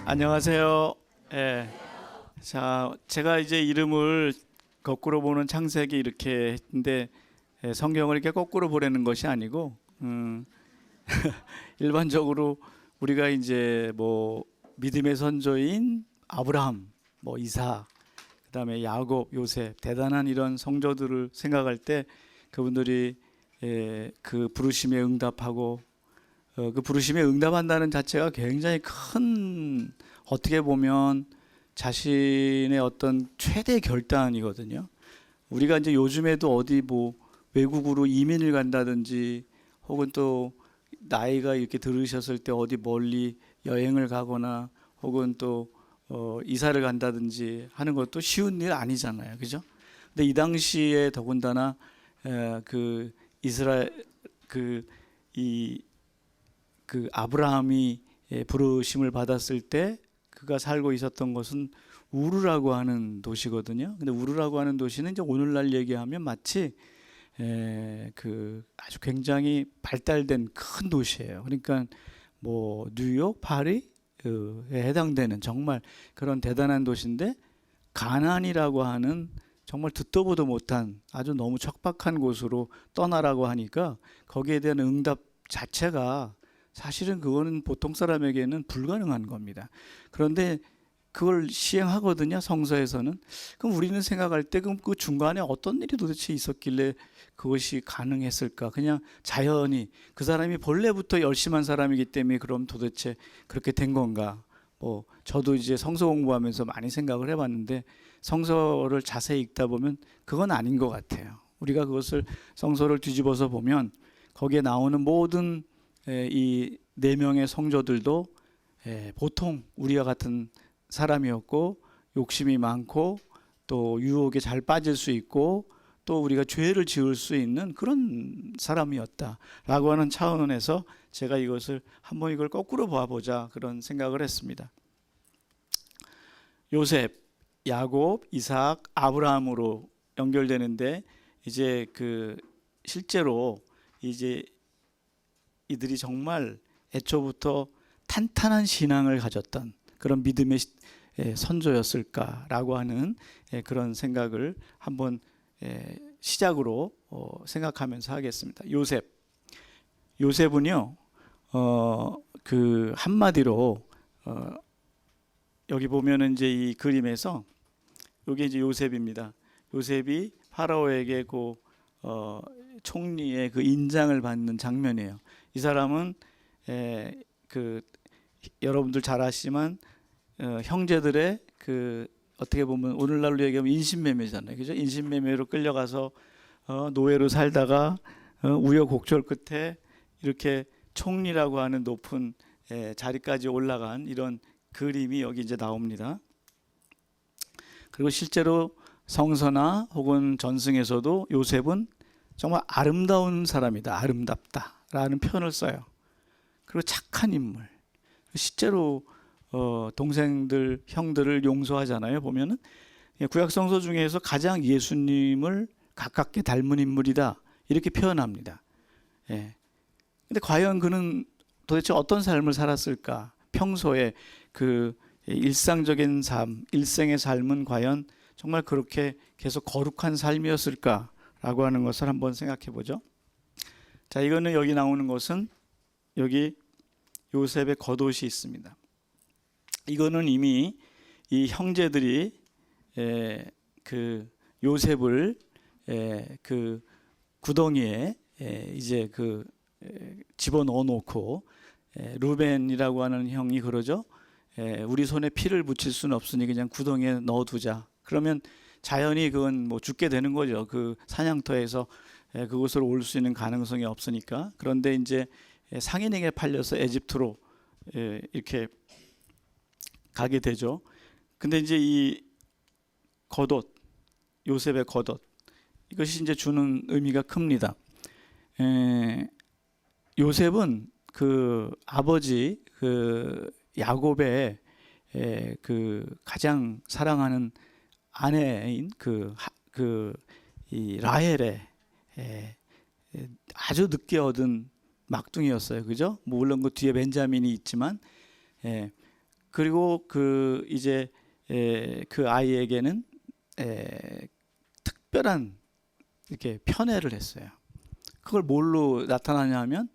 안녕하세요. 예. 자, 제가 이제 이름을 거꾸로 보는 창세기 이렇게 했는데 성경을 이렇게 거꾸로 보라는 것이 아니고 일반적으로 우리가 이제 뭐 믿음의 선조인 아브라함, 뭐 이삭, 그다음에 야곱, 요셉 대단한 이런 성조들을 생각할 때 그분들이 그 부르심에 응답하고 그 부르심에 응답한다는 자체가 굉장히 큰 어떻게 보면 자신의 어떤 최대 결단이거든요. 우리가 이제 요즘에도 어디 뭐 외국으로 이민을 간다든지 혹은 또 나이가 이렇게 들으셨을 때 어디 멀리 여행을 가거나 혹은 또 이사를 간다든지 하는 것도 쉬운 일 아니잖아요, 그죠? 근데 이 당시에 더군다나 그 이스라엘 그이 그 아브라함이 부르심을 받았을 때 그가 살고 있었던 것은 우르라고 하는 도시거든요. 근데 우르라고 하는 도시는 이제 오늘날 얘기하면 마치 그 아주 굉장히 발달된 큰 도시예요. 그러니까 뭐 뉴욕, 파리에 해당되는 정말 그런 대단한 도시인데 가나안이라고 하는 정말 듣도 보도 못한 아주 너무 척박한 곳으로 떠나라고 하니까 거기에 대한 응답 자체가 사실은 그거는 보통 사람에게는 불가능한 겁니다. 그런데 그걸 시행하거든요, 성서에서는. 그럼 우리는 생각할 때 그럼 그 중간에 어떤 일이 도대체 있었길래 그것이 가능했을까? 그냥 자연히 그 사람이 본래부터 열심한 사람이기 때문에 그럼 도대체 그렇게 된 건가? 뭐 저도 이제 성서 공부하면서 많이 생각을 해봤는데 성서를 자세히 읽다 보면 그건 아닌 것 같아요. 우리가 그것을 성서를 뒤집어서 보면 거기에 나오는 모든 이 네 명의 성조들도 보통 우리와 같은 사람이었고 욕심이 많고 또 유혹에 잘 빠질 수 있고 또 우리가 죄를 지을 수 있는 그런 사람이었다라고 하는 차원에서 제가 이것을 한번 이걸 거꾸로 봐보자 그런 생각을 했습니다. 요셉, 야곱, 이삭, 아브라함으로 연결되는데 이제 그 실제로 이제 이들이 정말 애초부터 탄탄한 신앙을 가졌던 그런 믿음의 선조였을까라고 하는 그런 생각을 한번 시작으로 생각하면서 하겠습니다. 요셉은요, 그 한마디로 여기 보면은 이제 이 그림에서 여기 이제 요셉입니다. 요셉이 파라오에게 그 총리의 그 인장을 받는 장면이에요. 이 사람은 그 여러분들 잘 아시지만 형제들의 그 어떻게 보면 오늘날로 얘기하면 인신매매잖아요, 그죠? 인신매매로 끌려가서 노예로 살다가 우여곡절 끝에 이렇게 총리라고 하는 높은 자리까지 올라간 이런 그림이 여기 이제 나옵니다. 그리고 실제로 성서나 혹은 전승에서도 요셉은 정말 아름다운 사람이다, 아름답다라는 표현을 써요. 그리고 착한 인물. 실제로 동생들, 형들을 용서하잖아요. 보면은 구약 성서 중에서 가장 예수님을 가깝게 닮은 인물이다 이렇게 표현합니다. 예. 근데 과연 그는 도대체 어떤 삶을 살았을까? 평소에 그 일상적인 삶, 일생의 삶은 과연 정말 그렇게 계속 거룩한 삶이었을까라고 하는 것을 한번 생각해 보죠. 자, 이거는 여기 나오는 것은 여기 요셉의 겉옷이 있습니다. 이거는 이미 이 형제들이 그 요셉을 그 구덩이에 이제 그 집어넣어 놓고 루벤이라고 하는 형이 그러죠. 우리 손에 피를 묻힐 수는 없으니 그냥 구덩이에 넣어두자. 그러면 자연히 그건 뭐 죽게 되는 거죠. 그 사냥터에서 그곳으로 올 수 있는 가능성이 없으니까. 그런데 이제 상인에게 팔려서 에집트로 이렇게 가게 되죠. 근데 이제 이 겉옷, 요셉의 겉옷, 이것이 이제 주는 의미가 큽니다. 요셉은 그 아버지 그 야곱의 그 가장 사랑하는 아내인 이 라헬의 아주 늦게 얻은 막둥이였어요, 그죠? 뭐 물론 그 뒤에 벤자민이 있지만 그리고 그 이제 그 아이에게는 특별한 이렇게 편애를 했어요. 그걸 뭘로 나타나냐면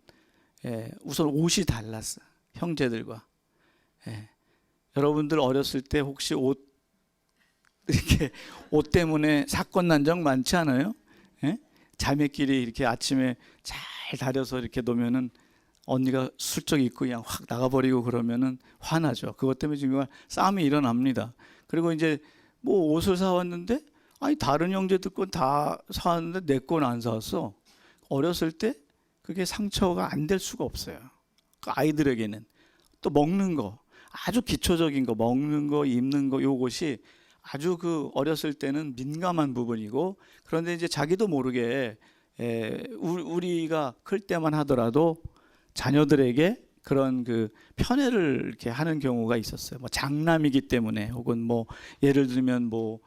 우선 옷이 달랐어. 형제들과. 여러분들 어렸을 때 혹시 옷 이렇게 옷 때문에 사건 난 적 많지 않아요? 자매끼리 이렇게 아침에 잘 다려서 이렇게 놓으면은 언니가 슬쩍 입고 그냥 확 나가버리고 그러면은 화나죠. 그것 때문에 정말 싸움이 일어납니다. 그리고 이제 뭐 옷을 사왔는데 아니 다른 형제들 건 다 사왔는데 내 건 안 사왔어. 어렸을 때 그게 상처가 안 될 수가 없어요. 그 아이들에게는 또 먹는 거 아주 기초적인 거 먹는 거 입는 거 요것이 아주 그 어렸을 때는 민감한 부분이고 그런데 이제 자기도 모르게 우리가 클 때만 하더라도 자녀들에게 그런 그 편애를 이렇게 하는 경우가 있었어요. 뭐 장남이기 때문에 혹은 뭐 예를 들면 뭐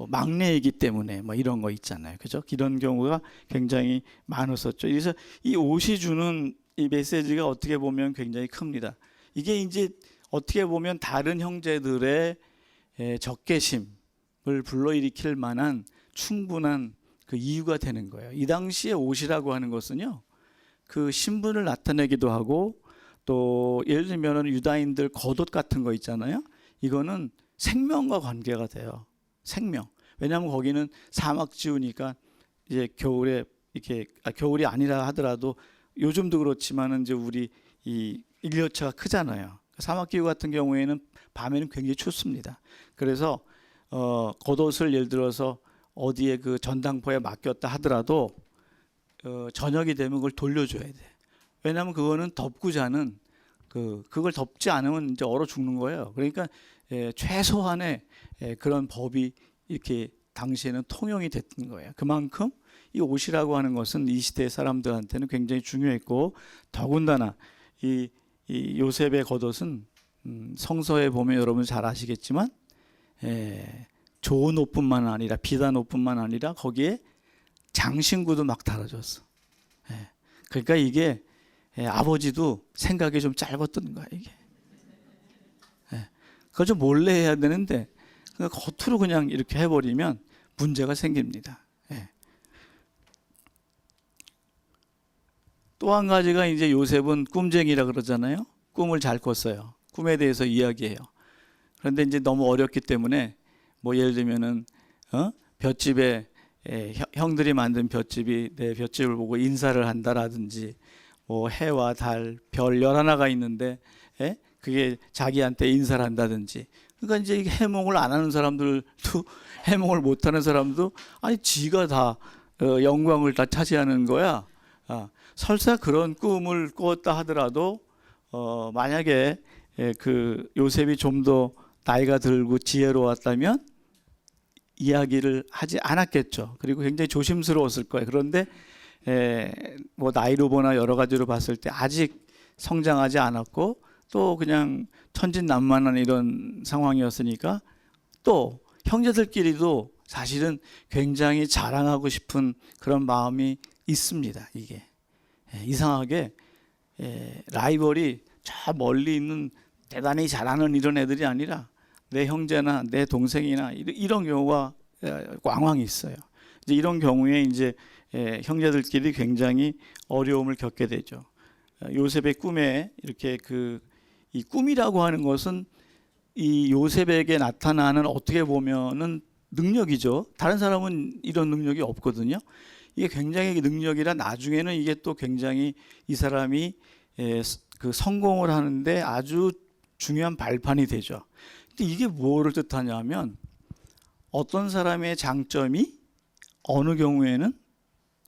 막내이기 때문에 뭐 이런 거 있잖아요. 그죠? 이런 경우가 굉장히 많았었죠. 그래서 이 옷이 주는 이 메시지가 어떻게 보면 굉장히 큽니다. 이게 이제 어떻게 보면 다른 형제들의 적개심을 불러일으킬 만한 충분한 그 이유가 되는 거예요. 이 당시에 옷이라고 하는 것은요, 그 신분을 나타내기도 하고 또 예를 들면 유다인들 겉옷 같은 거 있잖아요. 이거는 생명과 관계가 돼요. 생명. 왜냐하면 거기는 사막지우니까 이제 겨울에 이렇게 겨울이 아니라 하더라도 요즘도 그렇지만은 이제 우리 이 일교차가 크잖아요. 사막기후 같은 경우에는 밤에는 굉장히 춥습니다. 그래서 겉옷을 예를 들어서 어디에 그 전당포에 맡겼다 하더라도 저녁이 되면 그걸 돌려줘야 돼. 왜냐하면 그거는 덮고 자는 그걸 덮지 않으면 이제 얼어 죽는 거예요. 그러니까 최소한의 그런 법이 이렇게 당시에는 통용이 됐던 거예요. 그만큼 이 옷이라고 하는 것은 이 시대 사람들한테는 굉장히 중요했고 더군다나 이 요셉의 겉옷은 성서에 보면 여러분 잘 아시겠지만 좋은 옷뿐만 아니라 비단 옷뿐만 아니라 거기에 장신구도 막 달아줬어. 그러니까 이게 아버지도 생각이 좀 짧았던 거야 이게. 그걸 좀 몰래 해야 되는데 겉으로 그냥 이렇게 해버리면 문제가 생깁니다. 또 한 가지가 이제 요셉은 꿈쟁이라 그러잖아요. 꿈을 잘 꿨어요. 꿈에 대해서 이야기해요. 그런데 이제 너무 어렵기 때문에 뭐 예를 들면은 볏집에 형들이 만든 볏집이 내 볏집을 보고 인사를 한다라든지 뭐 해와 달, 별 11하나가 있는데 그게 자기한테 인사를 한다든지 그러니까 이제 해몽을 안 하는 사람들도 해몽을 못 하는 사람도 아니 지가 다 영광을 다 차지하는 거야. 설사 그런 꿈을 꾸었다 하더라도 만약에 그 요셉이 좀 더 나이가 들고 지혜로웠다면 이야기를 하지 않았겠죠. 그리고 굉장히 조심스러웠을 거예요. 그런데 뭐 나이로 보나 여러 가지로 봤을 때 아직 성장하지 않았고 또 그냥 천진난만한 이런 상황이었으니까 또 형제들끼리도 사실은 굉장히 자랑하고 싶은 그런 마음이 있습니다. 이게 이상하게 라이벌이 저 멀리 있는 대단히 잘하는 이런 애들이 아니라 내 형제나 내 동생이나 이런 경우가 왕왕 있어요. 이제 이런 경우에 이제 형제들끼리 굉장히 어려움을 겪게 되죠. 요셉의 꿈에 이렇게 이 꿈이라고 하는 것은 이 요셉에게 나타나는 어떻게 보면은 능력이죠. 다른 사람은 이런 능력이 없거든요. 이게 굉장히 능력이라 나중에는 이게 또 굉장히 이 사람이 그 성공을 하는데 아주 중요한 발판이 되죠. 근데 이게 뭐를 뜻하냐면 어떤 사람의 장점이 어느 경우에는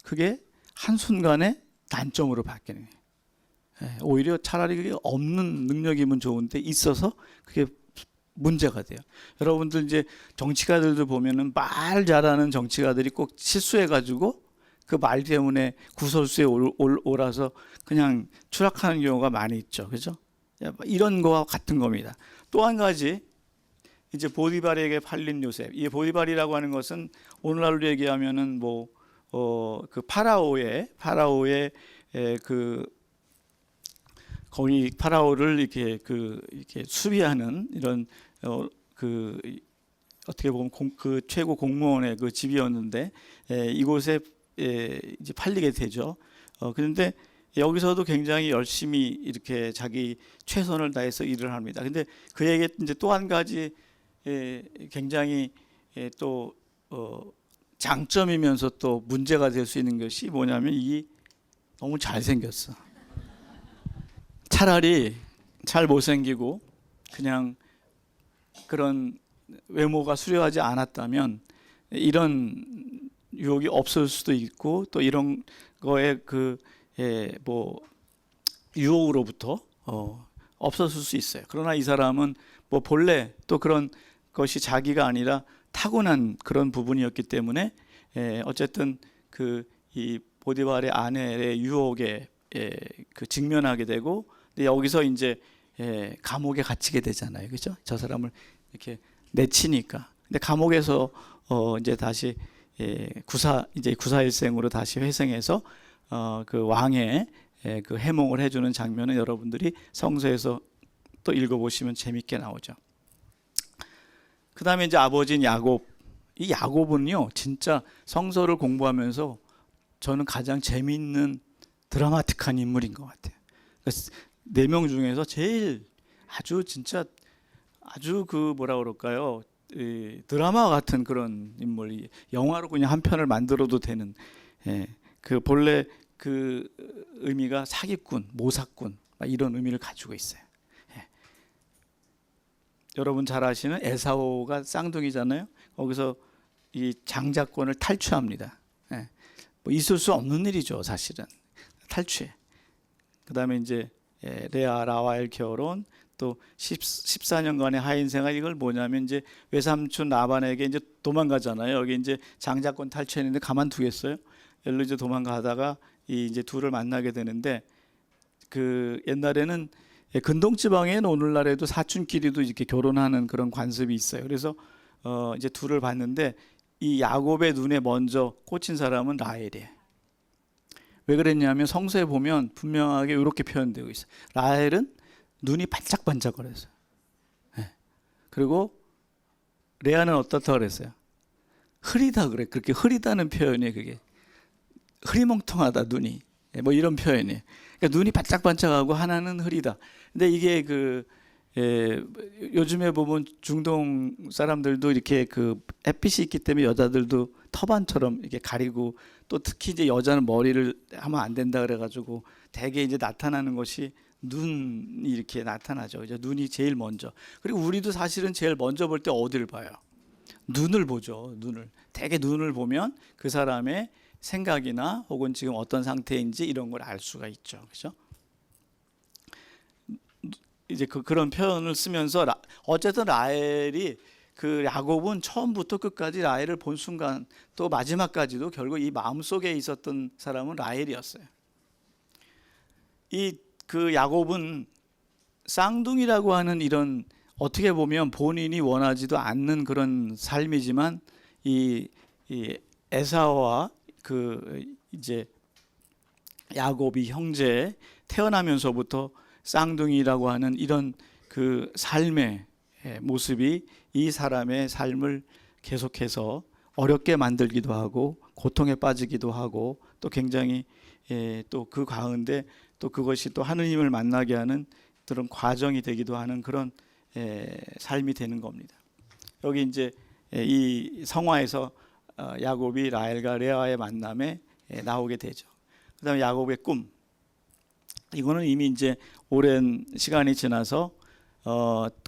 그게 한순간에 단점으로 바뀌는 거예요. 오히려 차라리 그게 없는 능력이면 좋은데 있어서 그게 문제가 돼요. 여러분들 이제 정치가들도 보면은 말 잘하는 정치가들이 꼭 실수해가지고 그 말 때문에 구설수에 올라서 그냥 추락하는 경우가 많이 있죠. 그죠? 이런 거와 같은 겁니다. 또 한 가지 이제 보디발에게 팔린 요셉. 이 보디발이라고 하는 것은 오늘날로 얘기하면은 그 파라오의 그 거기 파라오를 이렇게 수비하는 이런 어떻게 보면 그 최고 공무원의 그 집이었는데 이곳에 이제 팔리게 되죠. 그런데 여기서도 굉장히 열심히 이렇게 자기 최선을 다해서 일을 합니다. 근데 그에게 이제 또 한 가지 굉장히 또 장점이면서 또 문제가 될 수 있는 것이 뭐냐면 이 너무 잘생겼어. 차라리 잘 못생기고 그냥 그런 외모가 수려하지 않았다면 이런 유혹이 없을 수도 있고 또 이런 거에 뭐 유혹으로부터 없었을 수 있어요. 그러나 이 사람은 뭐 본래 또 그런 것이 자기가 아니라 타고난 그런 부분이었기 때문에 어쨌든 이 보디발의 아내의 유혹에 직면하게 되고 근데 여기서 이제 감옥에 갇히게 되잖아요, 그렇죠? 저 사람을 이렇게 내치니까. 근데 감옥에서 이제 다시 구사일생으로 다시 회생해서 그 왕의 그 해몽을 해주는 장면은 여러분들이 성서에서 또 읽어보시면 재밌게 나오죠. 그 다음에 이제 아버지인 야곱. 이 야곱은요, 진짜 성서를 공부하면서 저는 가장 재미있는 드라마틱한 인물인 것 같아요. 4명 중에서 제일 아주 뭐라 그럴까요? 드라마 같은 그런 인물이 영화로 그냥 한 편을 만들어도 되는 그 본래 그 의미가 사기꾼, 모사꾼 이런 의미를 가지고 있어요. 여러분 잘 아시는 에사오가 쌍둥이잖아요. 거기서 이 장자권을 탈취합니다. 뭐 있을 수 없는 일이죠, 사실은. 탈취해. 그다음에 이제 레아 라헬 결혼, 또 14년간의 하인 생활. 이걸 뭐냐면 이제 외삼촌 라반에게 이제 도망가잖아요. 여기 이제 장자권 탈취했는데 가만두겠어요? 열로 이제 도망가다가 이제 둘을 만나게 되는데 그 옛날에는 근동 지방에는 오늘날에도 사촌끼리도 이렇게 결혼하는 그런 관습이 있어요. 그래서 이제 둘을 봤는데 이 야곱의 눈에 먼저 꽂힌 사람은 라헬이에요. 왜 그랬냐면 성서에 보면 분명하게 이렇게 표현되고 있어요. 라헬은 눈이 반짝반짝거렸어요. 그리고 레아는 어떻다 그랬어요? 흐리다 그래. 그렇게 흐리다는 표현이 그게 흐리멍텅하다 눈이. 뭐 이런 표현이에요. 그러니까 눈이 반짝반짝하고 하나는 흐리다. 근데 이게 요즘에 보면 중동 사람들도 이렇게 햇빛이 있기 때문에 여자들도 터반처럼 이렇게 가리고 또 특히 이제 여자는 머리를 하면 안 된다 그래가지고 대개 이제 나타나는 것이 눈이 이렇게 나타나죠. 그죠? 눈이 제일 먼저. 그리고 우리도 사실은 제일 먼저 볼 때 어디를 봐요? 눈을 보죠. 눈을. 대개 눈을 보면 그 사람의 생각이나 혹은 지금 어떤 상태인지 이런 걸 알 수가 있죠. 그렇죠? 이제 그런 표현을 쓰면서 어쨌든 라헬이 야곱은 처음부터 끝까지 라헬을 본 순간 또 마지막까지도 결국 이 마음속에 있었던 사람은 라헬이었어요. 야곱은 쌍둥이라고 하는 이런 어떻게 보면 본인이 원하지도 않는 그런 삶이지만 이 에사오와 이제 야곱이 형제 태어나면서부터 쌍둥이라고 하는 이런 그 삶의 모습이 이 사람의 삶을 계속해서 어렵게 만들기도 하고 고통에 빠지기도 하고 또 굉장히 또 그 가운데 또 그것이 또 하느님을 만나게 하는 그런 과정이 되기도 하는 그런 삶이 되는 겁니다. 여기 이제 이 성화에서 야곱이 라헬과 레아의 만남에 나오게 되죠. 그다음에 야곱의 꿈. 이거는 이미 이제 오랜 시간이 지나서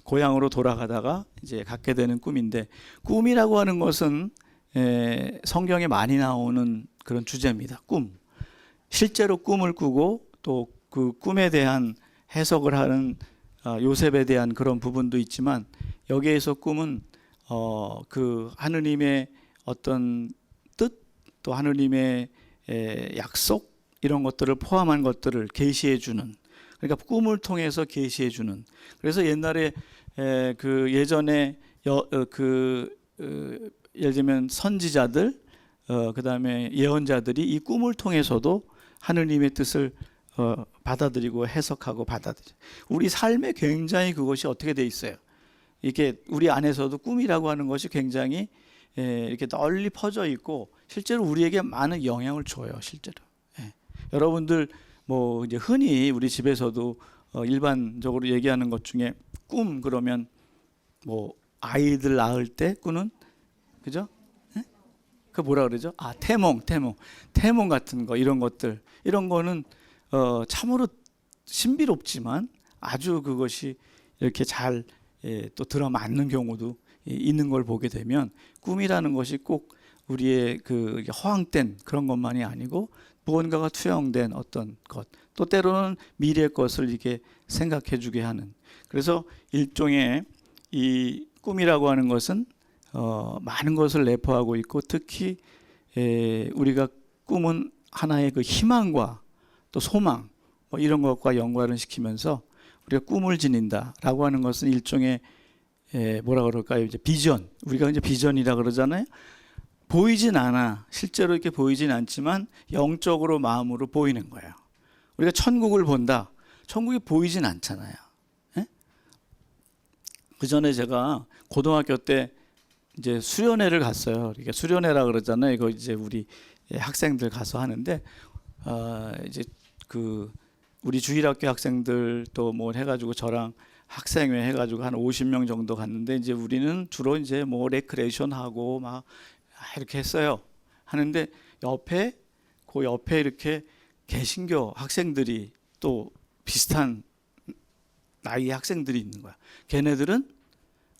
고향으로 돌아가다가 이제 갖게 되는 꿈인데 꿈이라고 하는 것은 성경에 많이 나오는 그런 주제입니다. 꿈. 실제로 꿈을 꾸고 또 그 꿈에 대한 해석을 하는 요셉에 대한 그런 부분도 있지만 여기에서 꿈은 그 하느님의 어떤 뜻 또 하느님의 약속 이런 것들을 포함한 것들을 계시해 주는 그러니까 꿈을 통해서 계시해 주는 그래서 옛날에 예전에 예를 들면 선지자들 그다음에 예언자들이 이 꿈을 통해서도 하느님의 뜻을 받아들이고 해석하고 받아들여. 우리 삶에 굉장히 그것이 어떻게 돼 있어요. 이게 우리 안에서도 꿈이라고 하는 것이 굉장히 이렇게 널리 퍼져 있고 실제로 우리에게 많은 영향을 줘요. 실제로. 여러분들 뭐 이제 흔히 우리 집에서도 일반적으로 얘기하는 것 중에 꿈 그러면 뭐 아이들 낳을 때 꾸는 그죠? 그 뭐라 그러죠? 태몽 같은 거 이런 것들 이런 거는 참으로 신비롭지만 아주 그것이 이렇게 잘 또 들어맞는 경우도 있는 걸 보게 되면 꿈이라는 것이 꼭 우리의 그 허황된 그런 것만이 아니고 무언가가 투영된 어떤 것, 또 때로는 미래의 것을 이게 생각해 주게 하는. 그래서 일종의 이 꿈이라고 하는 것은 많은 것을 내포하고 있고 특히 우리가 꿈은 하나의 그 희망과 또 소망 뭐 이런 것과 연관을 시키면서 우리가 꿈을 지닌다라고 하는 것은 일종의 뭐라 그럴까요? 이제 비전. 우리가 이제 비전이라 그러잖아요. 보이진 않아. 실제로 이렇게 보이진 않지만 영적으로 마음으로 보이는 거예요. 우리가 천국을 본다. 천국이 보이진 않잖아요. 그 전에 제가 고등학교 때 이제 수련회를 갔어요. 이게 수련회라 그러잖아요. 이거 이제 우리 학생들 가서 하는데 이제 그 우리 주일학교 학생들 또 뭐 해가지고 저랑 학생회 해가지고 한 50명 정도 갔는데 이제 우리는 주로 이제 뭐 레크레이션 하고 막 이렇게 했어요. 하는데 그 옆에 이렇게 개신교 학생들이 또 비슷한 나이의 학생들이 있는 거야. 걔네들은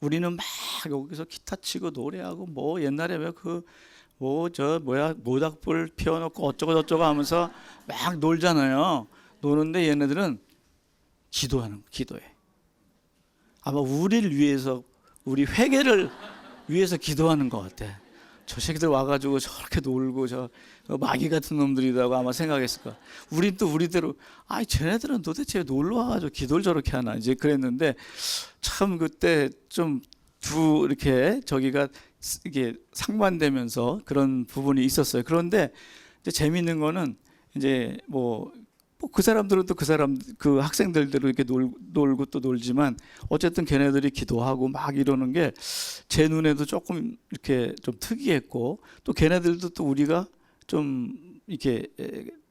우리는 막 여기서 기타 치고 노래하고 뭐 옛날에 왜 그 뭐 저 뭐야 모닥불 피워놓고 어쩌고 저쩌고 하면서 막 놀잖아요. 노는데 얘네들은 기도해. 아마 우리를 위해서 우리 회개를 위해서 기도하는 것 같아. 저 새끼들 와가지고 저렇게 놀고 저 마귀 같은 놈들이라고 아마 생각했을 거야. 우린 또 우리대로 쟤네들은 도대체 놀러 와가지고 기도를 저렇게 하나 이제 그랬는데 참 그때 좀 이렇게 저기가 이게 상반되면서 그런 부분이 있었어요. 그런데 이제 재미있는 거는 이제 뭐 그 사람들은 또 그 학생들대로 이렇게 놀고 또 놀지만 어쨌든 걔네들이 기도하고 막 이러는 게 제 눈에도 조금 이렇게 좀 특이했고 또 걔네들도 또 우리가 좀 이렇게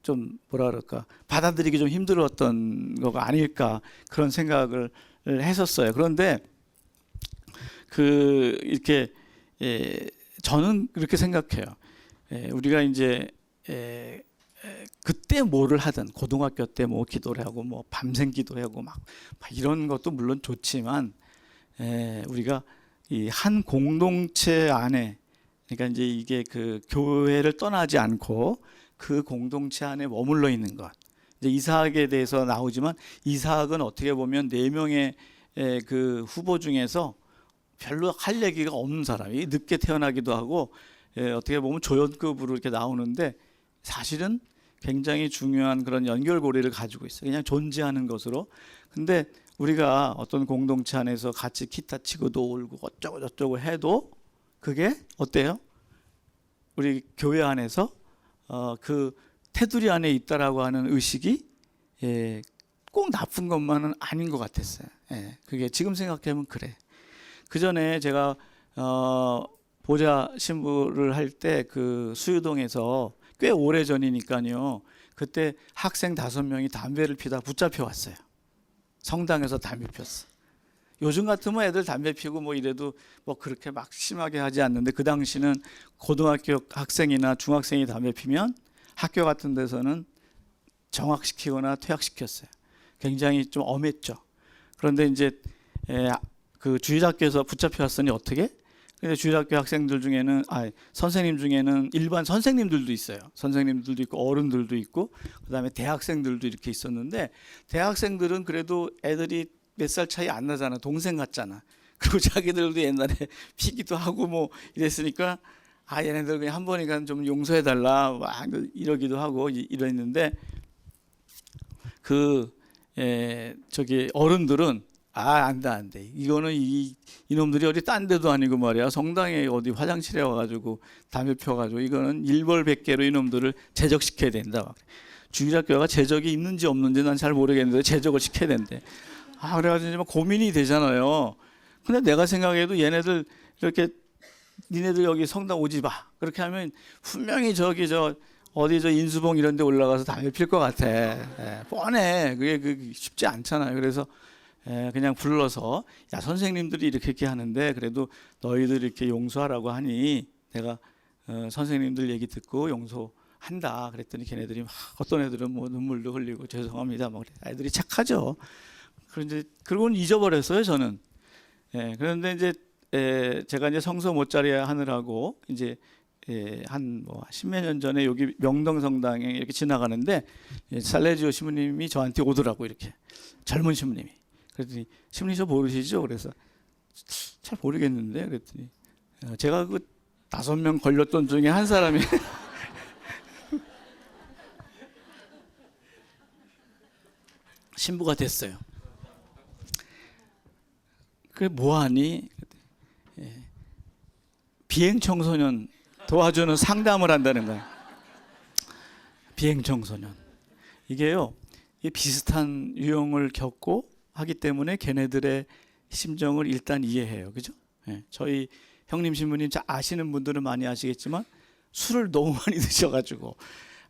좀 뭐라 그럴까 받아들이기 좀 힘들었던 거가 아닐까 그런 생각을 했었어요. 그런데 그 이렇게 저는 그렇게 생각해요. 우리가 이제 그때 뭐를 하든 고등학교 때 뭐 기도를 하고 뭐 밤샘 기도하고 막 이런 것도 물론 좋지만 우리가 이 한 공동체 안에 그러니까 이제 이게 그 교회를 떠나지 않고 그 공동체 안에 머물러 있는 것. 이제 이사학에 대해서 나오지만 이사학은 어떻게 보면 4명의 그 후보 중에서 별로 할 얘기가 없는 사람이 늦게 태어나기도 하고 어떻게 보면 조연급으로 이렇게 나오는데 사실은 굉장히 중요한 그런 연결고리를 가지고 있어요. 그냥 존재하는 것으로. 근데 우리가 어떤 공동체 안에서 같이 기타 치고 놀고 어쩌고 저쩌고 해도 그게 어때요? 우리 교회 안에서 그 테두리 안에 있다라고 하는 의식이 꼭 나쁜 것만은 아닌 것 같았어요. 그게 지금 생각하면 그래. 그 전에 제가 보좌 신부를 할 때 그 수유동에서 꽤 오래 전이니까요. 그때 학생 5명이 담배를 피다 붙잡혀 왔어요. 성당에서 담배 피웠어. 요즘 같으면 애들 담배 피고 뭐 이래도 뭐 그렇게 막 심하게 하지 않는데 그 당시는 고등학교 학생이나 중학생이 담배 피면 학교 같은 데서는 정학시키거나 퇴학시켰어요. 굉장히 좀 엄했죠. 그런데 이제 그 주일학교에서 붙잡혀 왔으니 어떻게? 근데 주일학교 학생들 중에는 선생님 중에는 일반 선생님들도 있어요. 선생님들도 있고 어른들도 있고 그다음에 대학생들도 이렇게 있었는데 대학생들은 그래도 애들이 몇 살 차이 안 나잖아. 동생 같잖아. 그리고 자기들도 옛날에 피기도 하고 뭐 이랬으니까 얘네들 그냥 한 번이간 좀 용서해 달라 막 이러기도 하고 이랬는데 저기 어른들은 안 돼. 이거는 이놈들이 어디 딴 데도 아니고 말이야. 성당에 어디 화장실에 와가지고 담배 펴가지고 이거는 일벌백계로 이놈들을 제적시켜야 된다. 주일학교가 재적이 있는지 없는지 난 잘 모르겠는데 재적을 시켜야 된대. 그래가지고 이제 막 고민이 되잖아요. 근데 내가 생각해도 얘네들 이렇게 니네들 여기 성당 오지 마. 그렇게 하면 분명히 저기 어디 인수봉 이런 데 올라가서 담배 필 것 같아. 뻔해. 그게 쉽지 않잖아요. 그래서 그냥 불러서 야 선생님들이 이렇게 하는데 그래도 너희들 이렇게 용서하라고 하니 내가 선생님들 얘기 듣고 용서한다. 그랬더니 걔네들이 막 어떤 애들은 뭐 눈물도 흘리고 죄송합니다. 막 애들이 착하죠. 그리고는 잊어버렸어요 저는. 그런데 이제 제가 이제 성서 모짜리아 하느라고 이제 한 뭐 십몇 년 전에 여기 명동 성당에 이렇게 지나가는데 살레지오 신부님이 저한테 오더라고. 이렇게 젊은 신부님이. 그랬더니 신부님 저 모르시죠? 그래서 잘 모르겠는데 그랬더니 제가 그 5명 걸렸던 중에 한 사람이 신부가 됐어요. 그래 뭐하니? 비행 청소년 도와주는 상담을 한다는 거예요. 비행 청소년. 이게요. 이게 비슷한 유형을 겪고 하기 때문에 걔네들의 심정을 일단 이해해요. 그죠? 저희 형님 신부님 아시는 분들은 많이 아시겠지만 술을 너무 많이 드셔가지고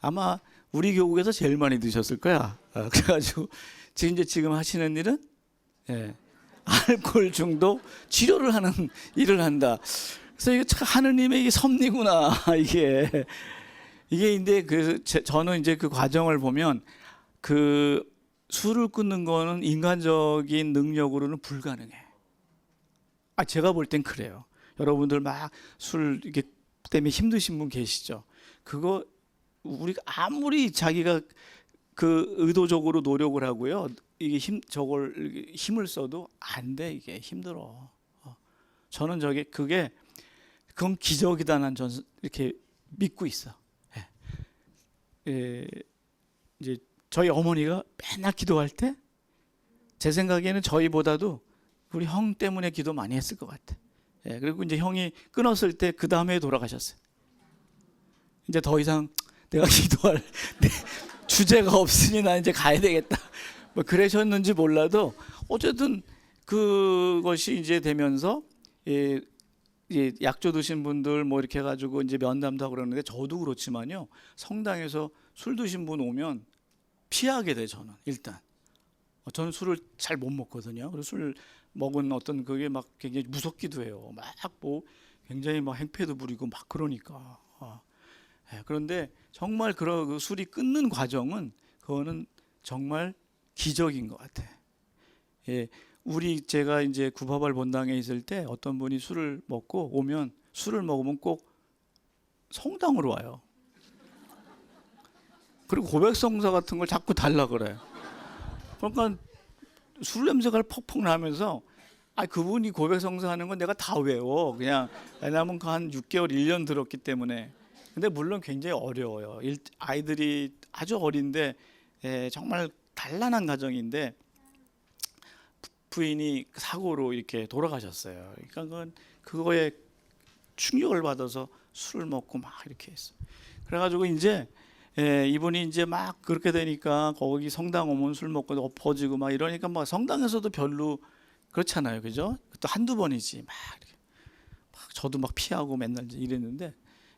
아마 우리 교국에서 제일 많이 드셨을 거야. 그래가지고 지금 하시는 일은 알코올 중독 치료를 하는 일을 한다. 그래서 이게 참 하느님의 이게 섭리구나. 이게 근데 저는 이제 그 과정을 보면 그 술을 끊는 거는 인간적인 능력으로는 불가능해. 제가 볼 땐 그래요. 여러분들 막 술 이게 때문에 힘드신 분 계시죠? 그거 우리가 아무리 자기가 그 의도적으로 노력을 하고요. 이게 힘을 써도 안 돼. 이게 힘들어. 저는 그건 기적이다 난 전 이렇게 믿고 있어. 이제 저희 어머니가 맨날 기도할 때 제 생각에는 저희보다도 우리 형 때문에 기도 많이 했을 것 같아. 그리고 이제 형이 끊었을 때 그 다음에 돌아가셨어요. 이제 더 이상 내가 기도할 주제가 없으니 나 이제 가야 되겠다. 뭐 그러셨는지 몰라도 어쨌든 그것이 이제 되면서 약조 드신 분들 뭐 이렇게 해가지고 이제 면담도 하고 그러는데 저도 그렇지만요. 성당에서 술 드신 분 오면 피하게 돼 저는 일단. 저는 술을 잘 못 먹거든요. 그래서 술 먹은 어떤 그게 막 굉장히 무섭기도 해요. 막 뭐 굉장히 막 행패도 부리고 막 그러니까. 그런데 정말 그 술이 끊는 과정은 그거는 정말 기적인 것 같아. 제가 이제 구파발 본당에 있을 때 어떤 분이 술을 먹으면 꼭 성당으로 와요. 그리고 고백성사 같은 걸 자꾸 달라 그래요. 그러니까 술 냄새가 퍽퍽 나면서 그분이 고백성사 하는 건 내가 다 외워. 그냥 왜냐하면 한 6개월 1년 들었기 때문에. 근데 물론 굉장히 어려워요. 아이들이 아주 어린데 정말 단란한 가정인데 부인이 사고로 이렇게 돌아가셨어요. 그러니까 그거에 충격을 받아서 술을 먹고 막 이렇게 했어요. 그래가지고 이제 이분이 이제 막 그렇게 되니까 거기 성당 오면 술 먹고 엎어지고 막 이러니까 막 성당에서도 별로 그렇잖아요, 그죠? 또 한두 번이지 막 저도 막 피하고 맨날 이랬는데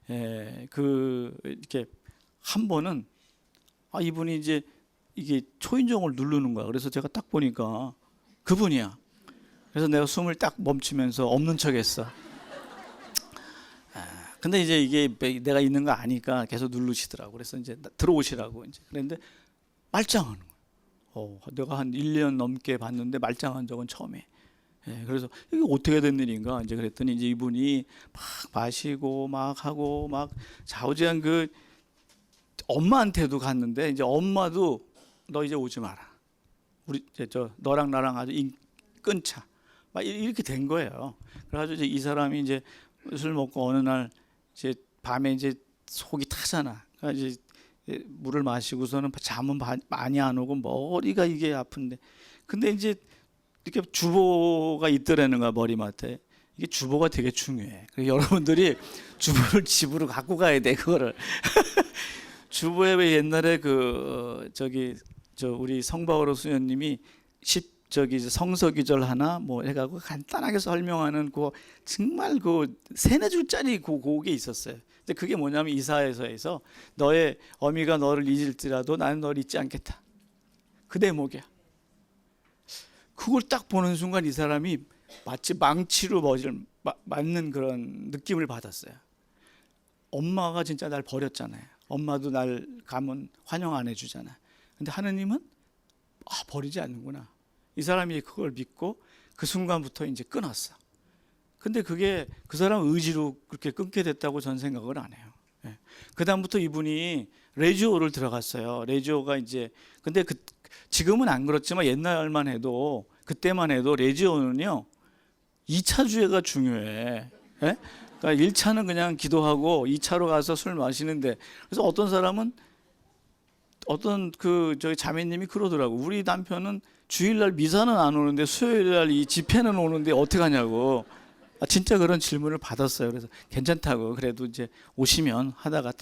이렇게 한 번은 이분이 이제 이게 초인종을 누르는 거야. 그래서 제가 딱 보니까 그분이야. 그래서 내가 숨을 딱 멈추면서 없는 척했어. 근데 이제 이게 내가 있는 거 아니까 계속 누르시더라고. 그래서 이제 들어오시라고 이제 그랬는데 말짱하는 거야. 내가 한 1년 넘게 봤는데 말짱한 적은 처음이에요. 그래서 이게 어떻게 된 일인가 이제 그랬더니 이제 이분이 막 마시고 막 하고 막 좌우지간 엄마한테도 갔는데 이제 엄마도 너 이제 오지 마라. 우리 너랑 나랑 아주 끊자. 막 이렇게 된 거예요. 그래가지고 이제 이 사람이 이제 술 먹고 어느 날 이제 밤에 이제 속이 타잖아. 이제 물을 마시고서는 잠은 많이 안 오고 머리가 이게 아픈데, 근데 이제 이렇게 주보가 있더라는 거야 머리맡에. 이게 주보가 되게 중요해. 그래서 여러분들이 주보를 집으로 갖고 가야 돼 그거를. 주부에 왜 옛날에 저 우리 성바오로 수녀님이 성서 기절 하나 뭐 해가지고 간단하게 설명하는 그 정말 그 세네 줄짜리 그 곡이 있었어요. 근데 그게 뭐냐면 이사야서에서 너의 어미가 너를 잊을지라도 나는 너를 잊지 않겠다. 그 대목이야. 그걸 딱 보는 순간 이 사람이 마치 망치로 머리를 맞는 그런 느낌을 받았어요. 엄마가 진짜 날 버렸잖아요. 엄마도 날 가면 환영 안 해주잖아. 근데 하느님은 버리지 않는구나. 이 사람이 그걸 믿고 그 순간부터 이제 끊었어. 근데 그게 그 사람 의지로 그렇게 끊게 됐다고 전 생각을 안 해요. 예. 그 다음부터 이분이 레지오를 들어갔어요. 레지오가 이제 근데 지금은 안 그렇지만 옛날만 해도 그때만 해도 레지오는요 2차 주회가 중요해. 예? 그러니까 1차는 그냥 기도하고 2차로 가서 술 마시는데 그래서 어떤 사람은 저희 자매님이 그러더라고. 우리 남편은 주일날 미사는 안 오는데 수요일날 이 집회는 오는데 어떻게 하냐고. 진짜 그런 질문을 받았어요. 그래서 괜찮다고. 그래도 이제 오시면 하다가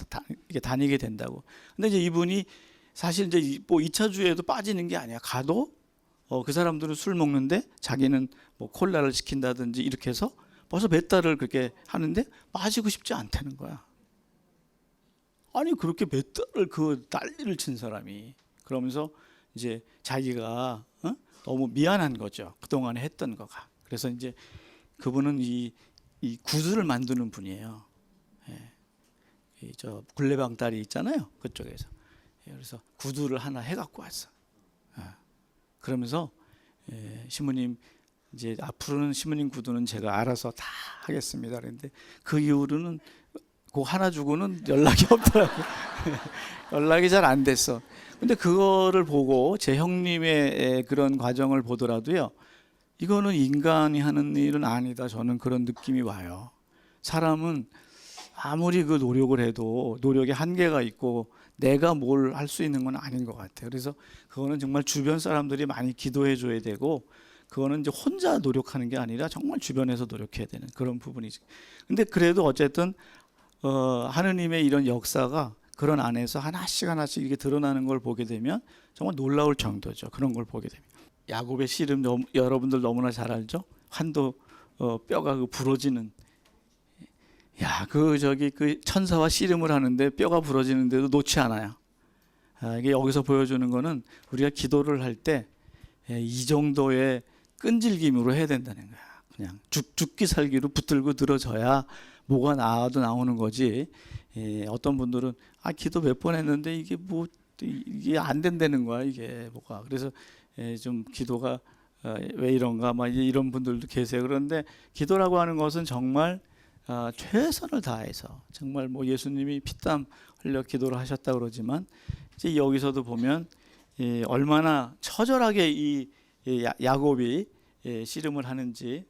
이게 다니게 된다고. 근데 이제 이분이 사실 이제 뭐 2차 주에도 빠지는 게 아니야. 가도 그 사람들은 술 먹는데 자기는 뭐 콜라를 시킨다든지 이렇게 해서 벌써 몇 달을 그렇게 하는데 빠지고 싶지 않다는 거야. 아니 그렇게 몇 달을 그 난리를 친 사람이 그러면서 이제 자기가 너무 미안한 거죠. 그동안에 했던 거가. 그래서 이제 그분은 이 구두를 만드는 분이에요. 예. 저 굴레방 다리 있잖아요. 그쪽에서. 예. 그래서 구두를 하나 해갖고 왔어. 그러면서 신부님 이제 앞으로는 신부님 구두는 제가 알아서 다 하겠습니다. 그런데 그 이후로는 그 하나 주고는 연락이 없더라고요. 연락이 잘 안 됐어. 근데 그거를 보고 제 형님의 그런 과정을 보더라도요. 이거는 인간이 하는 일은 아니다. 저는 그런 느낌이 와요. 사람은 아무리 그 노력을 해도 노력에 한계가 있고 내가 뭘 할 수 있는 건 아닌 것 같아요. 그래서 그거는 정말 주변 사람들이 많이 기도해 줘야 되고 그거는 이제 혼자 노력하는 게 아니라 정말 주변에서 노력해야 되는 그런 부분이지. 근데 그래도 어쨌든 하느님의 이런 역사가 그런 안에서 하나씩 이렇게 드러나는 걸 보게 되면 정말 놀라울 정도죠. 그런 걸 보게 되면. 야곱의 씨름 여러분들 너무나 잘 알죠? 한도 뼈가 부러지는. 그 천사와 씨름을 하는데 뼈가 부러지는데도 놓지 않아요. 이게 여기서 보여주는 거는 우리가 기도를 할 때 이 정도의 끈질김으로 해야 된다는 거야. 그냥 죽기 살기로 붙들고 늘어져야 뭐가 나와도 나오는 거지. 어떤 분들은 기도 몇 번 했는데 이게 안 된다는 거야. 이게 뭐가. 그래서 좀 기도가 왜 이런가 막 이런 분들도 계세요. 그런데 기도라고 하는 것은 정말 최선을 다해서 정말 뭐 예수님이 피땀 흘려 기도를 하셨다 그러지만 이제 여기서도 보면 얼마나 처절하게 이 야곱이 씨름을 하는지.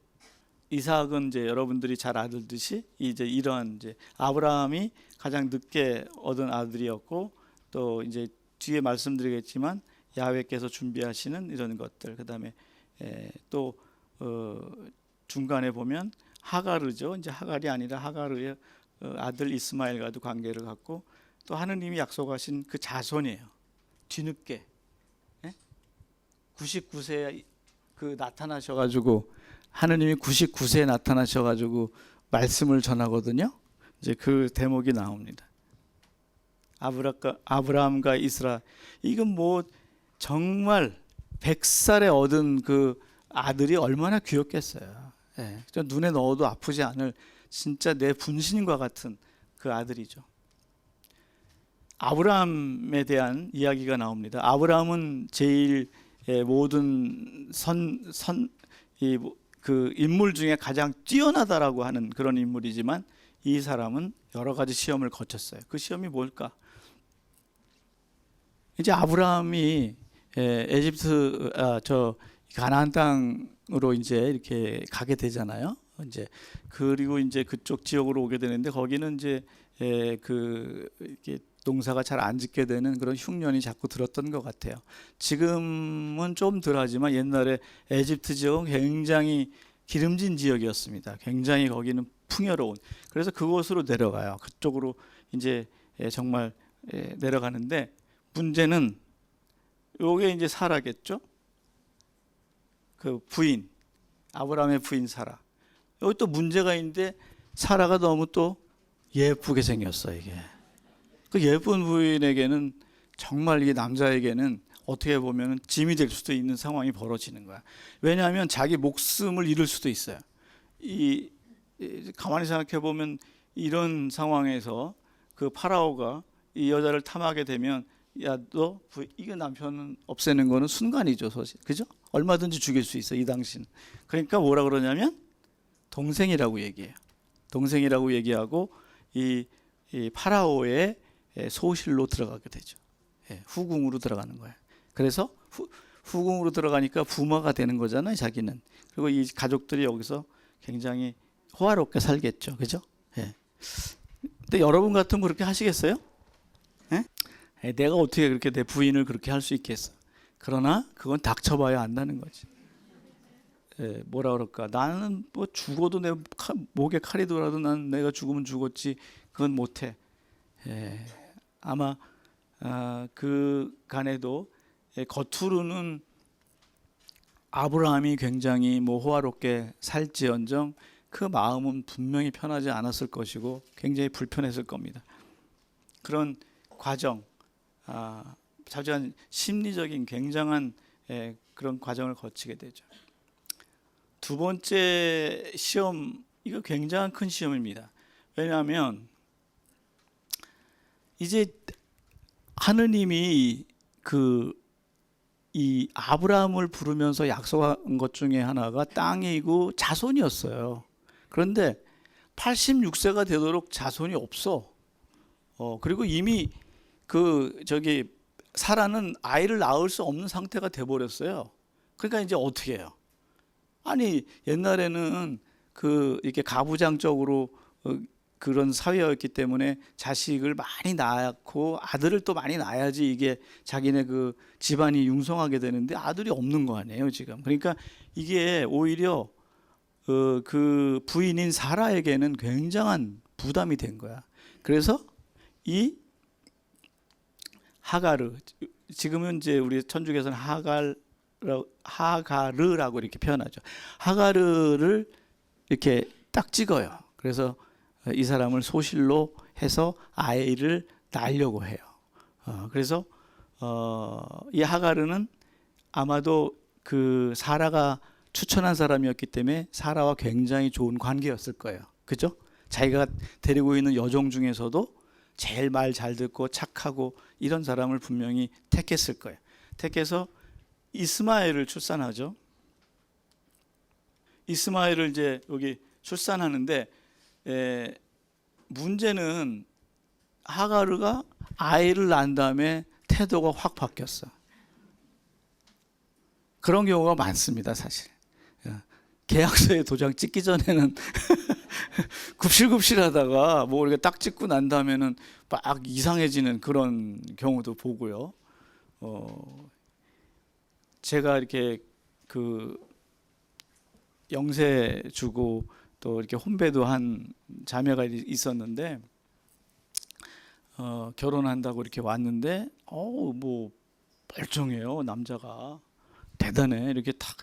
이삭은 이제 여러분들이 잘 아들듯이 이제 이러한 이제 아브라함이 가장 늦게 얻은 아들이었고 또 이제 뒤에 말씀드리겠지만 야훼께서 준비하시는 이런 것들 그다음에 또 중간에 보면 하가르죠. 이제 하갈이 아니라 하가르의 아들 이스마엘과도 관계를 갖고 또 하느님이 약속하신 그 자손이에요. 뒤늦게 99세에 나타나셔가지고 하느님이 99세에 나타나셔가지고 말씀을 전하거든요. 이제 그 대목이 나옵니다. 아브라함과 이스라 이건 뭐 정말 100살에 얻은 그 아들이 얼마나 귀엽겠어요. 눈에 넣어도 아프지 않을 진짜 내 분신과 같은 그 아들이죠. 아브라함에 대한 이야기가 나옵니다. 아브라함은 제일 모든 그 인물 중에 가장 뛰어나다라고 하는 그런 인물이지만 이 사람은 여러 가지 시험을 거쳤어요. 그 시험이 뭘까? 이제 아브라함이 에집트 가나안 땅으로 이제 이렇게 가게 되잖아요. 이제 그리고 이제 그쪽 지역으로 오게 되는데 거기는 이제 이렇게 농사가 잘 안 짓게 되는 그런 흉년이 자꾸 들었던 것 같아요. 지금은 좀 덜하지만 옛날에 에집트 지역은 굉장히 기름진 지역이었습니다. 굉장히 거기는 풍요로운. 그래서 그곳으로 내려가요. 그쪽으로 이제 정말 내려가는데 문제는 요게 이제 사라겠죠. 그 부인, 아브라함의 부인 사라. 여기 또 문제가 있는데 사라가 너무 또 예쁘게 생겼어 이게. 그 예쁜 부인에게는 정말 이게 남자에게는 어떻게 보면 짐이 될 수도 있는 상황이 벌어지는 거야. 왜냐하면 자기 목숨을 잃을 수도 있어요. 가만히 생각해 보면 이런 상황에서 그 파라오가 이 여자를 탐하게 되면 야, 너 이거 남편 없애는 거는 순간이죠, 사실. 그죠? 얼마든지 죽일 수 있어 이 당시는. 그러니까 뭐라 그러냐면 동생이라고 얘기해요. 동생이라고 얘기하고 이 파라오의 소실로 들어가게 되죠. 후궁으로 들어가는 거예요. 그래서 후궁으로 들어가니까 부모가 되는 거잖아요, 자기는. 그리고 이 가족들이 여기서 굉장히 호화롭게 살겠죠, 그죠? 근데 여러분 같으면 그렇게 하시겠어요? 내가 어떻게 그렇게 내 부인을 그렇게 할 수 있겠어? 그러나 그건 닥쳐봐야 안다는 거지. 뭐라 그럴까? 나는 뭐 죽어도 내 목에 칼이 들어도 난 내가 죽으면 죽었지. 그건 못해. 아마 그 간에도 겉으로는 아브라함이 굉장히 뭐 호화롭게 살지언정 그 마음은 분명히 편하지 않았을 것이고 굉장히 불편했을 겁니다. 그런 과정, 자주한 심리적인 굉장한 그런 과정을 거치게 되죠. 두 번째 시험, 이거 굉장한 큰 시험입니다. 왜냐하면 이제 하느님이 이 아브라함을 부르면서 약속한 것 중에 하나가 땅이고 자손이었어요. 그런데 86세가 되도록 자손이 없어. 그리고 이미 사라는 아이를 낳을 수 없는 상태가 돼 버렸어요. 그러니까 이제 어떻게 해요? 아니 옛날에는 이렇게 가부장적으로 그런 사회였기 때문에 자식을 많이 낳고 아들을 또 많이 낳아야지 이게 자기네 그 집안이 융성하게 되는데 아들이 없는 거 아니에요 지금. 그러니까 이게 오히려 그 부인인 사라에게는 굉장한 부담이 된 거야. 그래서 이 하가르, 지금은 이제 우리 천주교에서는 하가르라고 이렇게 표현하죠. 하가르를 이렇게 딱 찍어요. 그래서 이 사람을 소실로 해서 아이를 낳으려고 해요. 그래서 이 하가르는 아마도 그 사라가 추천한 사람이었기 때문에 사라와 굉장히 좋은 관계였을 거예요. 그죠? 자기가 데리고 있는 여종 중에서도 제일 말 잘 듣고 착하고 이런 사람을 분명히 택했을 거예요. 택해서 이스마엘을 출산하죠. 이스마엘을 이제 여기 출산하는데 문제는 하가르가 아이를 낳은 다음에 태도가 확 바뀌었어. 그런 경우가 많습니다, 사실. 계약서에 도장 찍기 전에는 굽실굽실하다가 뭐 이렇게 딱 찍고 난 다음에는 막 이상해지는 그런 경우도 보고요. 제가 이렇게 영세 주고 또 이렇게 혼배도 한 자매가 있었는데 결혼한다고 이렇게 왔는데 뭐 멀쩡해요. 남자가 대단해. 이렇게 딱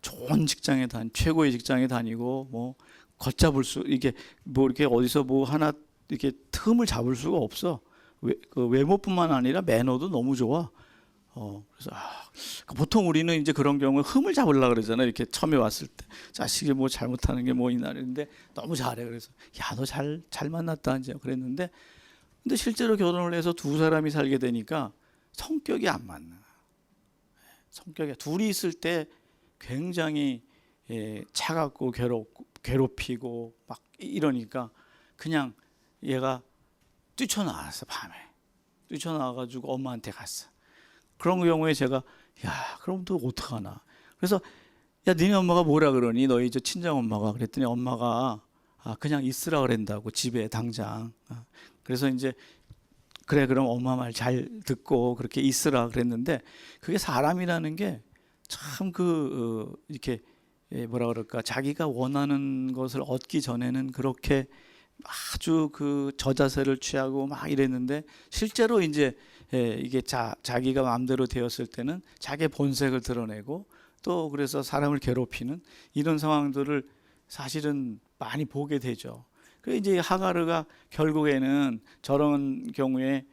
좋은 직장에 최고의 직장에 다니고 뭐 걷잡을 수 이게 뭐 이렇게 어디서 뭐 하나 이렇게 틈을 잡을 수가 없어. 외모뿐만 아니라 매너도 너무 좋아. 그래서 보통 우리는 이제 그런 경우에 흠을 잡으려고 그러잖아요. 이렇게 처음에 왔을 때 자식이 뭐 잘못하는 게 뭐 이날인데 너무 잘해. 그래서 야, 너 잘 만났다 이제 그랬는데 근데 실제로 결혼을 해서 두 사람이 살게 되니까 성격이 안 맞나. 성격이 둘이 있을 때 굉장히 차갑고 괴롭히고 막 이러니까 그냥 얘가 뛰쳐나왔어. 밤에 뛰쳐나와가지고 엄마한테 갔어. 그런 경우에 제가 야 그럼 또 어떡하나. 그래서 야 니네 엄마가 뭐라 그러니 너희 저 친정 엄마가 그랬더니 엄마가 그냥 있으라 그랬다고 집에 당장. 그래서 이제 그래 그럼 엄마 말 잘 듣고 그렇게 있으라 그랬는데 그게 사람이라는 게 참 이렇게 뭐라 그럴까 자기가 원하는 것을 얻기 전에는 그렇게 아주 그 저자세를 취하고 막 이랬는데 실제로 이제 이게 자기가 마음대로 되었을 때는 자기의 본색을 드러내고 또 그래서 사람을 괴롭히는 이런 상황들을 사실은 많이 보게 되죠. 그래서 이제 하가르가 결국에는 저런 경우에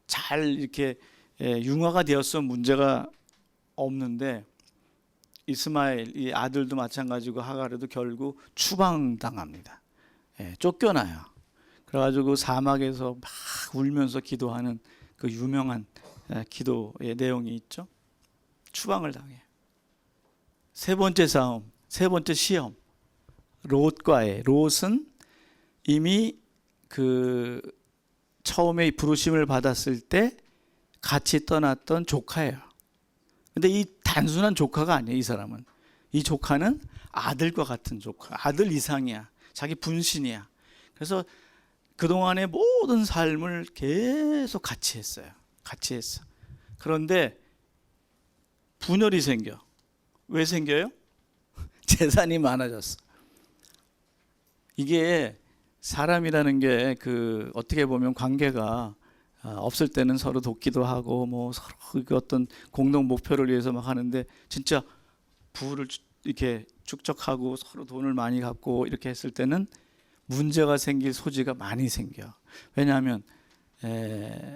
잘 이렇게 융화가 되었으면 문제가 없는데 이스마엘 이 아들도 마찬가지고 하가르도 결국 추방당합니다. 쫓겨나요. 그래가지고 사막에서 막 울면서 기도하는 그 유명한 기도의 내용이 있죠. 추방을 당해요. 세 번째 싸움, 세 번째 시험. 롯과의 롯은 이미 그 처음에 부르심을 받았을 때 같이 떠났던 조카예요. 근데 이 단순한 조카가 아니에요. 이 사람은. 이 조카는 아들과 같은 조카, 아들 이상이야. 자기 분신이야. 그래서 그동안의 모든 삶을 계속 같이 했어요. 같이 했어. 그런데 분열이 생겨. 왜 생겨요? 재산이 많아졌어. 이게 사람이라는 게 그 어떻게 보면 관계가 없을 때는 서로 돕기도 하고 뭐 서로 그 어떤 공동 목표를 위해서 막 하는데 진짜 부를 이렇게 축적하고 서로 돈을 많이 갖고 이렇게 했을 때는 문제가 생길 소지가 많이 생겨. 왜냐하면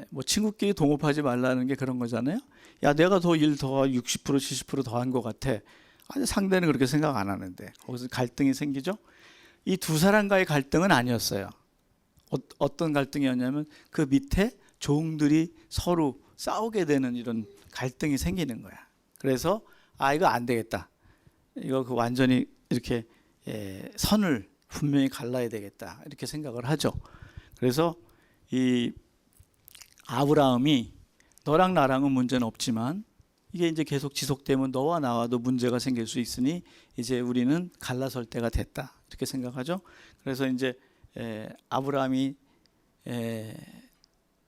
뭐 친구끼리 동업하지 말라는 게 그런 거잖아요. 야, 내가 더 60% 70% 더 한 것 같아. 아니, 상대는 그렇게 생각 안 하는데 거기서 갈등이 생기죠. 이 두 사람과의 갈등은 아니었어요. 어떤 갈등이었냐면 그 밑에 종들이 서로 싸우게 되는 이런 갈등이 생기는 거야. 그래서 이거 안 되겠다. 이거 그 완전히 이렇게 선을 분명히 갈라야 되겠다. 이렇게 생각을 하죠. 그래서 이 아브라함이 너랑 나랑은 문제는 없지만 이게 이제 계속 지속되면 너와 나와도 문제가 생길 수 있으니 이제 우리는 갈라설 때가 됐다. 이렇게 생각하죠. 그래서 이제 아브라함이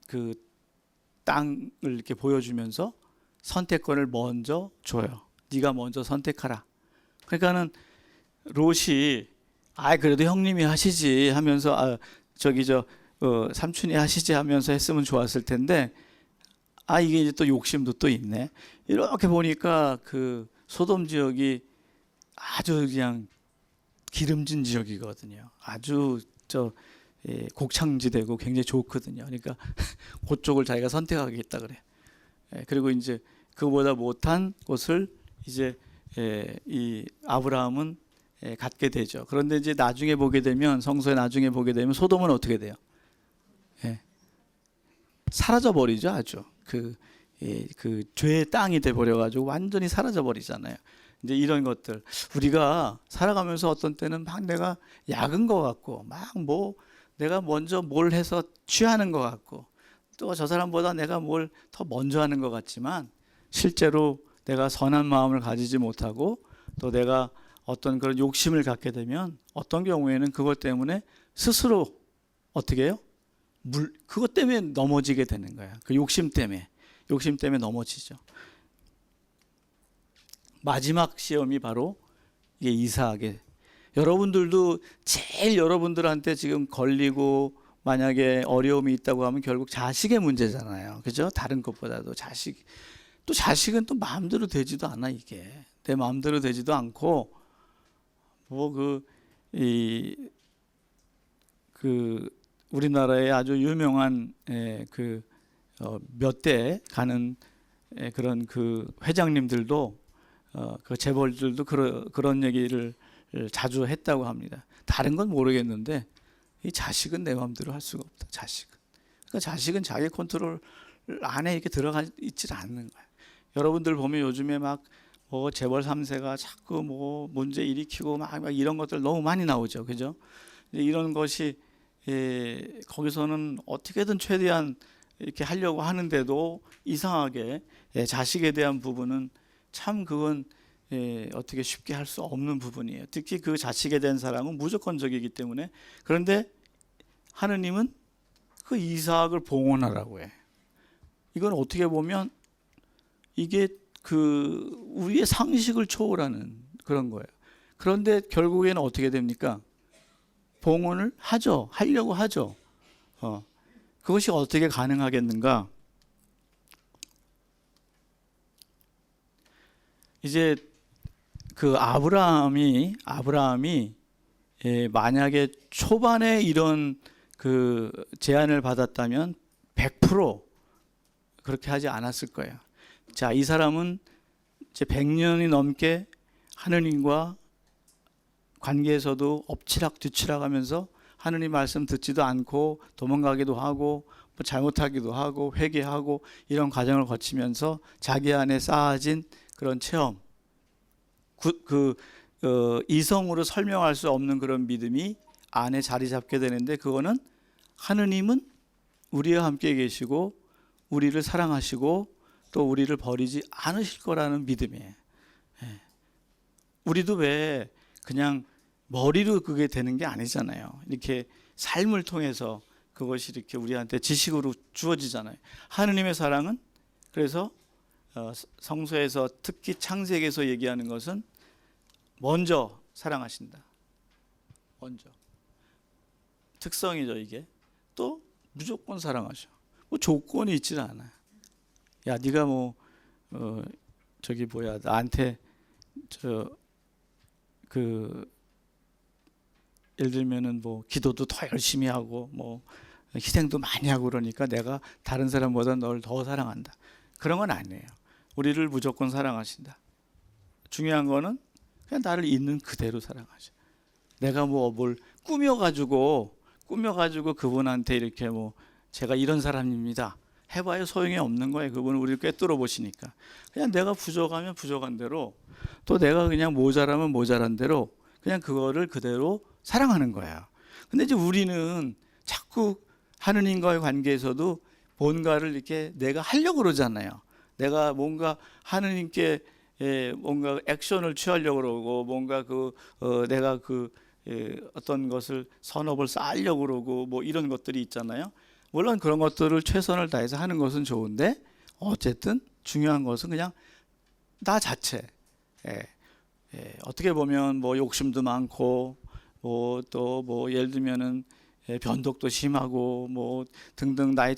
그 땅을 이렇게 보여주면서 선택권을 먼저 줘요. 네가 먼저 선택하라. 그러니까는 롯이 그래도 형님이 하시지 하면서 삼촌이 하시지 하면서 했으면 좋았을 텐데 이게 이제 또 욕심도 또 있네. 이렇게 보니까 그 소돔 지역이 아주 그냥 기름진 지역이거든요. 아주 곡창지대고 굉장히 좋거든요. 그러니까 그쪽을 자기가 선택하겠다 그래. 그리고 이제 그보다 못한 곳을 이제 이 아브라함은 갖게 되죠. 그런데 이제 나중에 보게 되면 성서에 나중에 보게 되면 소돔은 어떻게 돼요? 사라져 버리죠. 아주 그 죄의 땅이 돼 버려 가지고 완전히 사라져 버리잖아요. 이제 이런 것들 우리가 살아가면서 어떤 때는 막 내가 약은 것 같고 막 뭐 내가 먼저 뭘 해서 취하는 것 같고 또 저 사람보다 내가 뭘 더 먼저 하는 것 같지만 실제로 내가 선한 마음을 가지지 못하고 또 내가 어떤 그런 욕심을 갖게 되면 어떤 경우에는 그것 때문에 스스로 어떻게 해요? 그것 때문에 넘어지게 되는 거야. 그 욕심 때문에 넘어지죠. 마지막 시험이 바로 이게 이삭의 여러분들도 제일 여러분들한테 지금 걸리고 만약에 어려움이 있다고 하면 결국 자식의 문제잖아요. 그죠? 다른 것보다도 자식은 또 마음대로 되지도 않아. 이게 내 마음대로 되지도 않고 뭐 우리나라에 아주 유명한 몇 대 가는 그런 그 회장님들도 그 재벌들도 그런 얘기를 자주 했다고 합니다. 다른 건 모르겠는데 이 자식은 내 마음대로 할 수가 없다. 그러니까 자식은 자기 컨트롤 안에 이렇게 들어가 있지 않는 거예요. 여러분들 보면 요즘에 막 뭐 재벌 3세가 자꾸 뭐 문제 일으키고 막 이런 것들 너무 많이 나오죠. 그죠? 이런 것이 거기서는 어떻게든 최대한 이렇게 하려고 하는데도 이상하게 자식에 대한 부분은 참 그건 어떻게 쉽게 할 수 없는 부분이에요. 특히 그 자식에 대한 사랑은 무조건적이기 때문에. 그런데 하느님은 그 이삭을 봉헌하라고 해. 이건 어떻게 보면 이게 그 우리의 상식을 초월하는 그런 거예요. 그런데 결국에는 어떻게 됩니까? 봉헌을 하죠. 하려고 하죠. 그것이 어떻게 가능하겠는가? 이제 그 아브라함이 만약에 초반에 이런 그 제안을 받았다면 100% 그렇게 하지 않았을 거예요. 자, 이 사람은 이제 100년이 넘게 하느님과 관계에서도 엎치락 뒤치락 하면서 하느님 말씀 듣지도 않고 도망가기도 하고 뭐 잘못하기도 하고 회개하고 이런 과정을 거치면서 자기 안에 쌓아진 그런 체험, 이성으로 설명할 수 없는 그런 믿음이 안에 자리 잡게 되는데, 그거는 하느님은 우리와 함께 계시고 우리를 사랑하시고 또 우리를 버리지 않으실 거라는 믿음이에요. 우리도 왜 그냥 머리로 그게 되는 게 아니잖아요. 이렇게 삶을 통해서 그것이 이렇게 우리한테 지식으로 주어지잖아요. 하느님의 사랑은 그래서 성서에서 특히 창세기에서 얘기하는 것은 먼저 사랑하신다. 먼저. 특성이죠, 이게. 또 무조건 사랑하셔. 뭐 조건이 있지는 않아요. 야, 네가 뭐 나한테 예를 들면은 뭐 기도도 더 열심히 하고 뭐 희생도 많이 하고 그러니까 내가 다른 사람보다 널 더 사랑한다. 그런 건 아니에요. 우리를 무조건 사랑하신다. 중요한 거는 그냥 나를 있는 그대로 사랑하셔. 내가 뭐 뭘 꾸며가지고 그분한테 이렇게 뭐 제가 이런 사람입니다 해봐야 소용이 없는 거예요. 그분은 우리를 꿰뚫어 보시니까. 그냥 내가 부족하면 부족한 대로, 또 내가 그냥 모자라면 모자란 대로 그냥 그거를 그대로 사랑하는 거예요. 근데 이제 우리는 자꾸 하느님과의 관계에서도 뭔가를 이렇게 내가 하려고 그러잖아요. 내가 뭔가 하느님께 뭔가 액션을 취하려고 그러고, 뭔가 내가 어떤 것을 선업을 쌓으려고 그러고 뭐 이런 것들이 있잖아요. 물론 그런 것들을 최선을 다해서 하는 것은 좋은데, 어쨌든 중요한 것은 그냥 나 자체. 어떻게 보면 뭐 욕심도 많고 뭐 또 뭐 예를 들면은 변덕도 심하고 뭐 등등 나의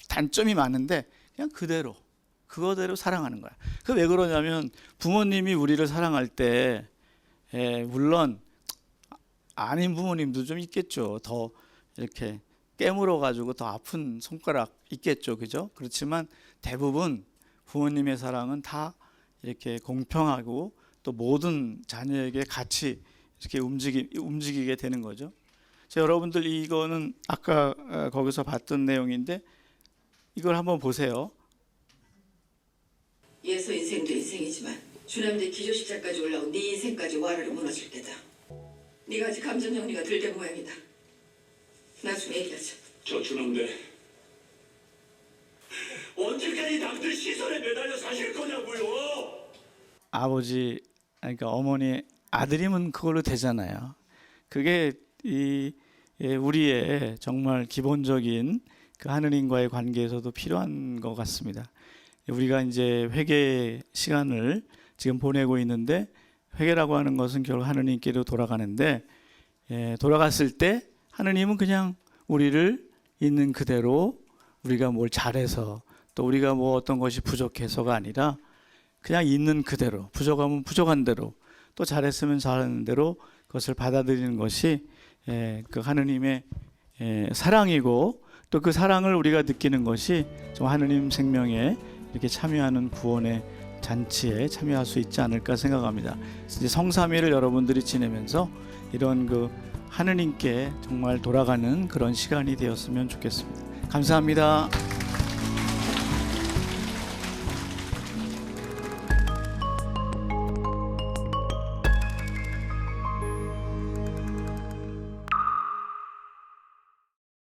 단점이 많은데 그냥 그거대로 사랑하는 거야. 그 왜 그러냐면 부모님이 우리를 사랑할 때 물론 아닌 부모님도 좀 있겠죠. 더 이렇게 깨물어 가지고 더 아픈 손가락 있겠죠. 그죠? 그렇지만 대부분 부모님의 사랑은 다 이렇게 공평하고 또 모든 자녀에게 같이 이렇게 움직이게 되는 거죠. 여러분들 이거는 아까 거기서 봤던 내용인데 이걸 한번 보세요. 예서 인생도 인생이지만 주남대 기조십자까지 올라온 네 인생까지 와르르 무너질 때다. 네가 아직 감정 정리가 덜 된 모양이다. 나중에 얘기하자. 저 주남대 언제까지 남들 시선에 매달려 사실 거냐고요? 아버지, 그러니까 어머니, 아들이면 그걸로 되잖아요. 그게 우리의 정말 기본적인 그 하느님과의 관계에서도 필요한 것 같습니다. 우리가 이제 회개 시간을 지금 보내고 있는데, 회개라고 하는 것은 결국 하느님께로 돌아가는데, 돌아갔을 때 하느님은 그냥 우리를 있는 그대로, 우리가 뭘 잘해서 또 우리가 뭐 어떤 것이 부족해서가 아니라 그냥 있는 그대로, 부족하면 부족한 대로, 또 잘했으면 잘하는 대로 그것을 받아들이는 것이 그 하느님의 사랑이고, 또 그 사랑을 우리가 느끼는 것이 좀 하느님 생명에 이렇게 참여하는 구원의 잔치에 참여할 수 있지 않을까 생각합니다. 이제 성삼위를 여러분들이 지내면서 이런 그 하느님께 정말 돌아가는 그런 시간이 되었으면 좋겠습니다. 감사합니다.